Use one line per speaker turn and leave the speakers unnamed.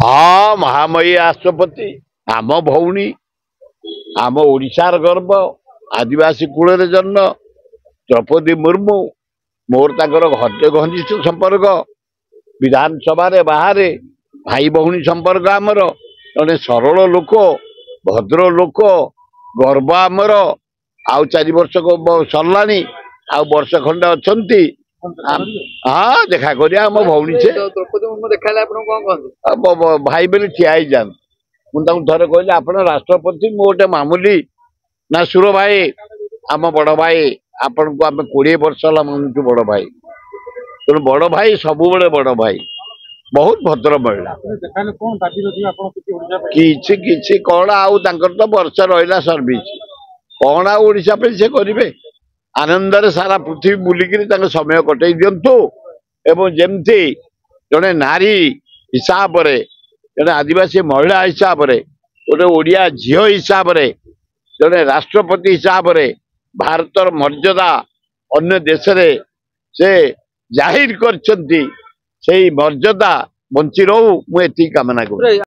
हाँ महामयी राष्ट्रपति आम भौणी आम ओडिशार गर्व आदिवासी कूल जन्म द्रौपदी मुर्मू मोर ताकर घनिष्ठ संपर्क विधानसभा बाहर भाई भौणी संपर्क आमर जड़े सरल लोक भद्र लोक गर्व आमर आउ 4 वर्ष सरला आउ वर्ष खंडे अच्छा हाँ देखा करिया आम भौणी से
द्रौपदी मुर्मू देखा
भाई बोले ठिया जान मुझे थे कहली आप राष्ट्रपति मु गोटे मामूली ना सुर भाई आम बड़ भाई आपण को आम 20 वर्ष है मानूँ बड़ भाई तेणु बड़ भाई सब बड़ भाई बहुत भद्र महिला कि कौन आउ तो वर्ष रहा सर्विस कौन आशा पे से करेंगे आनंद सारा पृथ्वी बुलिकी समय कटे दिंतु एवं जमती जड़े नारी हिसाब से जड़े आदिवासी महिला हिसाब से गोटे ओडिया झील हिसाब से जड़े राष्ट्रपति हिसाब से भारतर मर्यादा अन्य देश से जाहिर कर मर्यादा बंची रहू मुझे कामना करूँ।